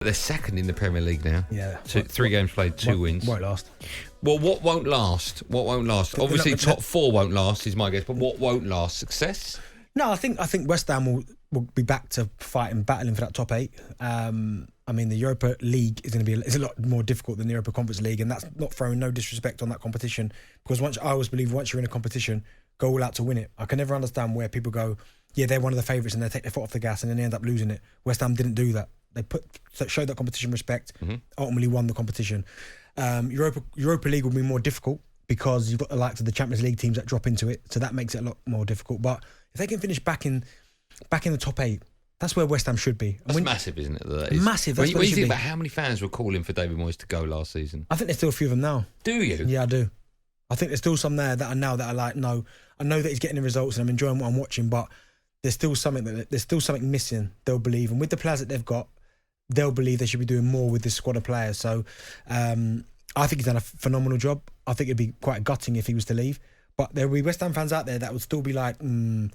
They're second in the Premier League now. Yeah. Three games played, two wins. Won't last. Well, what won't last? What won't last? Obviously, top four won't last, is my guess. But what won't last? Success? No, I think West Ham will be back to battling for that top 8. I mean, the Europa League is going to be a lot more difficult than the Europa Conference League, and that's not throwing no disrespect on that competition. Because I always believe once you're in a competition, go all out to win it. I can never understand where people go, yeah, they're one of the favourites and they take their foot off the gas and then they end up losing it. West Ham didn't do that. They showed that competition respect, ultimately won the competition. Europa League will be more difficult because you've got the likes of the Champions League teams that drop into it, so that makes it a lot more difficult. But if they can finish back in the top 8, that's where West Ham should be. That's massive, isn't it? That is. Massive. When you think about how many fans were calling for David Moyes to go last season, I think there's still a few of them now. Do you? Yeah, I do. I think there's still some there that are like, no, I know that he's getting the results and I'm enjoying what I'm watching, but there's still something missing. They'll believe, and with the players that they've got, they'll believe they should be doing more with this squad of players. So I think he's done a phenomenal job. I think it'd be quite gutting if he was to leave. But there will be West Ham fans out there that would still be like, maybe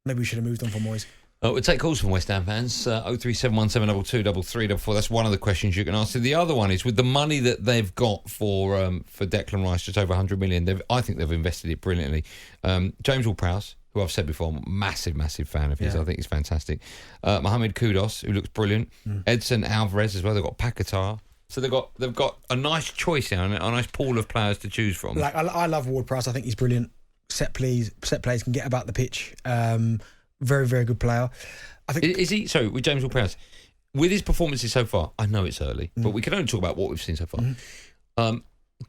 we should have moved on from Moyes. We'll take calls from West Ham fans. 03717223334. That's one of the questions you can ask. The other one is, with the money that they've got for Declan Rice, just over 100 million, I think they've invested it brilliantly. James Ward-Prowse, who I've said before, I'm a massive fan of his. I think he's fantastic. Mohamed Kudus, who looks brilliant. Edson Alvarez as well. They've got Paquetá. So they've got a nice choice now, a nice pool of players to choose from. Like I love Ward-Prowse. I think he's brilliant. Set plays can get about the pitch. Very, very good player. I think. Is he? Sorry, with James Ward-Prowse, with his performances so far, I know it's early, but we can only talk about what we've seen so far. Do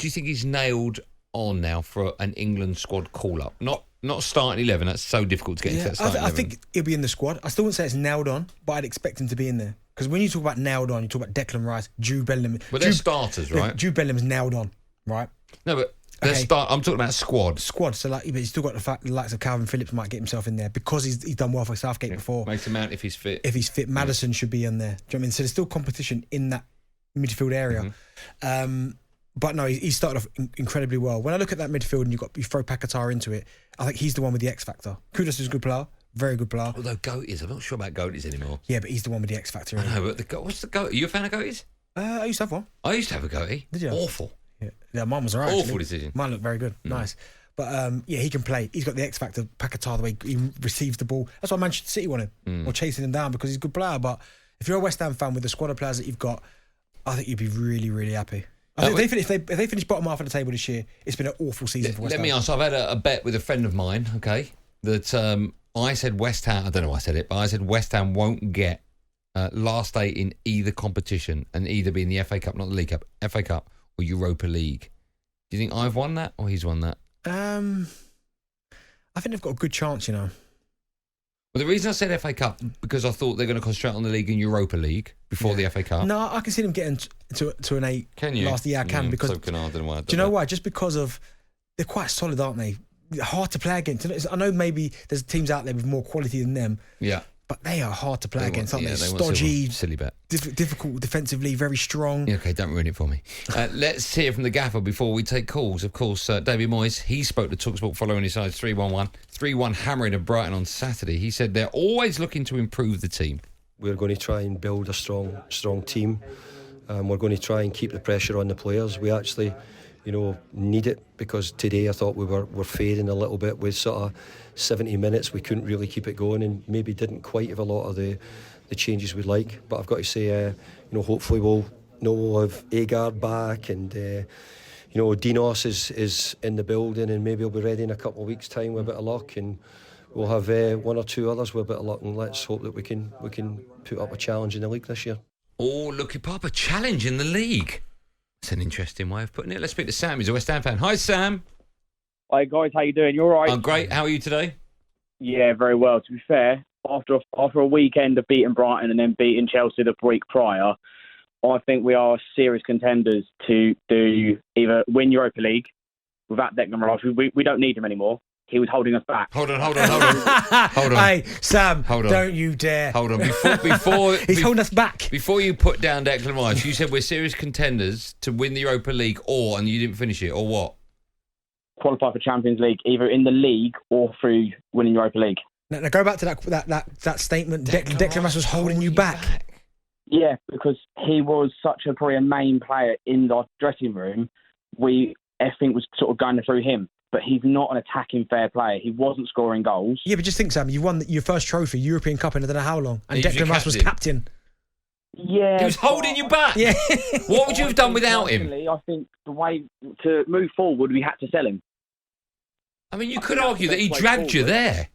you think he's nailed on now for an England squad call-up? Not starting 11. That's so difficult to get into that starting 11. I think he'll be in the squad. I still wouldn't say it's nailed on, but I'd expect him to be in there. Because when you talk about nailed on, you talk about Declan Rice, Jude Bellingham. But they're starters, right? Jude Bellingham's nailed on, right? No, but I'm talking about squad. Squad. So but he's still got the likes of Calvin Phillips might get himself in there because he's done well for Southgate before. Mason Mount if he's fit. If he's fit, Maddison should be in there. Do you know what I mean? So there's still competition in that midfield area. But no, he started off incredibly well. When I look at that midfield and you throw Paquetá into it, I think he's the one with the X factor. Kudus is a good player, very good player. Although Goaties, I'm not sure about Goaties anymore. Yeah, but he's the one with the X factor. I know, but what's the Goatie? Are you a fan of Goaties? I used to have one. I used to have a Goatie. Did you? Awful. Yeah, mine was alright. Awful decision. Mine looked very good. Nice. But he can play. He's got the X factor. Paquetá, the way he receives the ball. That's why Manchester City want him or chasing him down because he's a good player. But if you're a West Ham fan with the squad of players that you've got, I think you'd be really, really happy. If they finish bottom half of the table this year, it's been an awful season for West Ham. Let me ask. I've had a bet with a friend of mine. Okay, that I said West Ham. I don't know why I said it, but I said West Ham won't get last 8 in either competition and either be in the FA Cup, not the League Cup, FA Cup or Europa League. Do you think I've won that or he's won that? I think they've got a good chance, you know. Well, the reason I said FA Cup because I thought they're going to concentrate on the league and Europa League before the FA Cup. No, I can see them getting to an 8. Can you? Last year, I can because. So can I. I don't know why. Do you know why? Just because of they're quite solid, aren't they? Hard to play against. I know maybe there's teams out there with more quality than them. Yeah. But they are hard to play against, aren't they? Stodgy, silly bet. Difficult defensively, very strong. Yeah, okay, don't ruin it for me. Let's hear from the gaffer before we take calls. Of course, David Moyes, he spoke to talkSPORT following his side's 3-1 hammering of Brighton on Saturday. He said they're always looking to improve the team. We're going to try and build a strong team. We're going to try and keep the pressure on the players. We actually, need it because today I thought we were fading a little bit with sort of 70 minutes. We couldn't really keep it going and maybe didn't quite have a lot of the changes we'd like. But I've got to say, hopefully we'll have Agard back and Dinos is in the building and maybe he'll be ready in a couple of weeks' time with a bit of luck, and we'll have 1 or 2 others with a bit of luck, and let's hope that we can put up a challenge in the league this year. Oh, look up a challenge in the league. That's an interesting way of putting it. Let's speak to Sam. He's a West Ham fan. Hi, Sam. Hi guys, how you doing? You all right? I'm great. How are you today? Yeah, very well. To be fair, after a weekend of beating Brighton and then beating Chelsea the week prior, I think we are serious contenders to do either win Europa League without Declan Rice. We don't need him anymore. He was holding us back. Hold on. Hey, Sam, hold on. Don't you dare. Hold on. Before He's holding us back. Before you put down Declan Rice, you said we're serious contenders to win the Europa League and you didn't finish it, or what? Qualify for Champions League, either in the league or through winning Europa League. Now go back to that statement. Declan Rice was holding you back. Yeah, because he was probably a main player in the dressing room. Everything was sort of going through him. But he's not an attacking fair player. He wasn't scoring goals. Yeah, but just think, Sam, you won your first trophy, European Cup, in I don't know how long. And Declan Rice was captain. Yeah. He was holding you back. Yeah. What would you have done without him? I think the way to move forward, we had to sell him. I mean, you could argue that he dragged you there.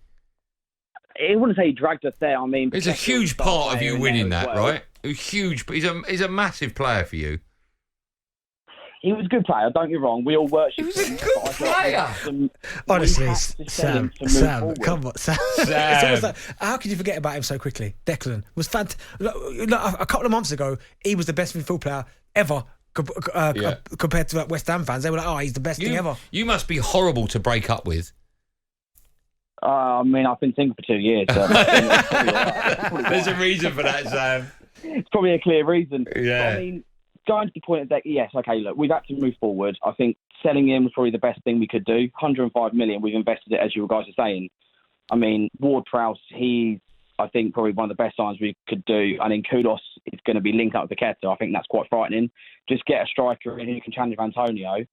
I wouldn't say he dragged us there. I mean, it's a huge part of you winning that, right? Huge. He's a massive player for you. He was a good player, don't get me wrong. We all worshipped him. He was a good player. Honestly, Sam, come on, Sam. It's almost like, how could you forget about him so quickly? Declan was fantastic. A couple of months ago, he was the best midfield player ever compared to West Ham fans. They were like, oh, he's the best thing ever. You must be horrible to break up with. I mean, I've been single for 2 years. So There's a reason for that, Sam. It's probably a clear reason. Yeah. I mean, going to the point of that, yes, okay, look, we've had to move forward. I think selling him was probably the best thing we could do. 105 million, we've invested it, as you guys are saying. I mean, Ward-Prowse, he's, I think, probably one of the best signs we could do. I mean, Kudos is going to be linked up with Paqueta. I think that's quite frightening. Just get a striker in who can challenge Antonio.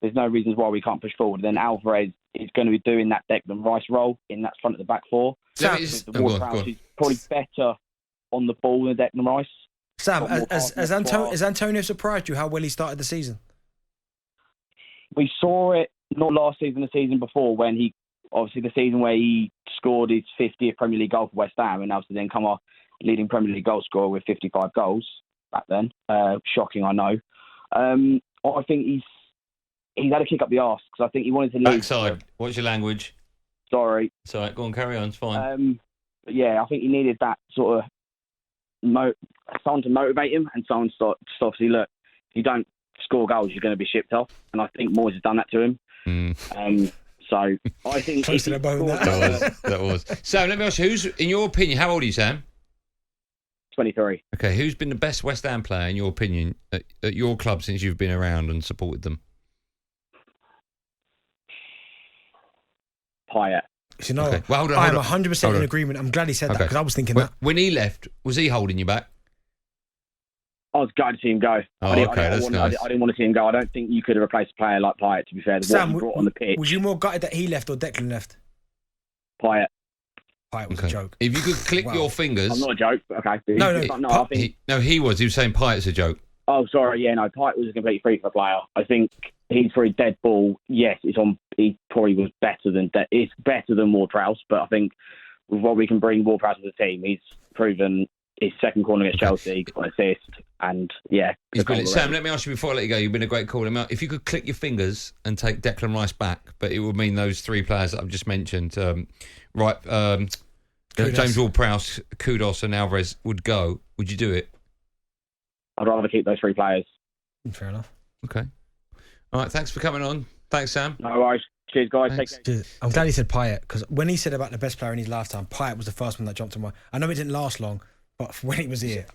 There's no reasons why we can't push forward. Then Alvarez is going to be doing that Declan Rice role in that front of the back four. Ward-Prowse is probably better on the ball than Declan Rice. Sam, has Antonio surprised you how well he started the season? We saw it not last season, the season before, when he, obviously the season where he scored his 50th Premier League goal for West Ham, and obviously then come off leading Premier League goal scorer with 55 goals back then. Shocking, I know. I think he's had a kick up the arse because I think he wanted to leave. Backside. What's your language? Sorry. It's all right. Go on, carry on. It's fine. But yeah, I think he needed that sort of someone to motivate him and someone to obviously, look, if you don't score goals, you're going to be shipped off. And I think Moyes has done that to him. So I think that was. Sam, let me ask you, who's, in your opinion, how old are you, Sam? 23. Okay, who's been the best West Ham player, in your opinion, at your club since you've been around and supported them? Payet. You know, okay. Well, I'm 100% in agreement. I'm glad he said that because I was thinking that. When he left, was he holding you back? I was glad to see him go. Oh, that's nice. I didn't want to see him go. I don't think you could have replaced a player like Payet, to be fair. Sam, what he brought on the pitch. Was you more gutted that he left or Declan left? Payet. Payet was a joke. If you could click your fingers... I'm not a joke, but okay. He was saying Payet's a joke. Oh, sorry, yeah, no, Payet was a complete freak of a player. I think he's for a dead ball. Yes, he probably was better than it's better than Ward-Prowse, but I think with what we can bring Ward-Prowse to the team, he's proven his second corner against Chelsea, got an assist, and yeah. He's brilliant. Sam, let me ask you before I let you go, you've been a great caller. If you could click your fingers and take Declan Rice back, but it would mean those three players that I've just mentioned, James Ward-Prowse, Kudos and Alvarez would go, would you do it? I'd rather keep those three players. Fair enough. Okay. All right, thanks for coming on. Thanks, Sam. No worries. Cheers, guys. Thanks. Take care. I'm glad he said Payet, because when he said about the best player in his lifetime, Payet was the first one that jumped to mind. I know it didn't last long, but when he was here...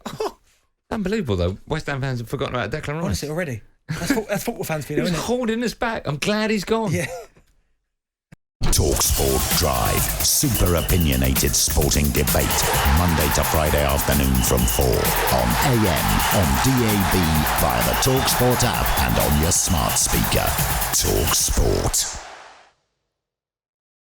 Unbelievable, though. West Ham fans have forgotten about Declan Rice. Honestly, already. That's football fans feel, isn't it? He's holding us back. I'm glad he's gone. Yeah. talkSPORT Drive. Super opinionated sporting debate. Monday to Friday afternoon from 4 on AM, on DAB, via the talkSPORT app and on your smart speaker. talkSPORT.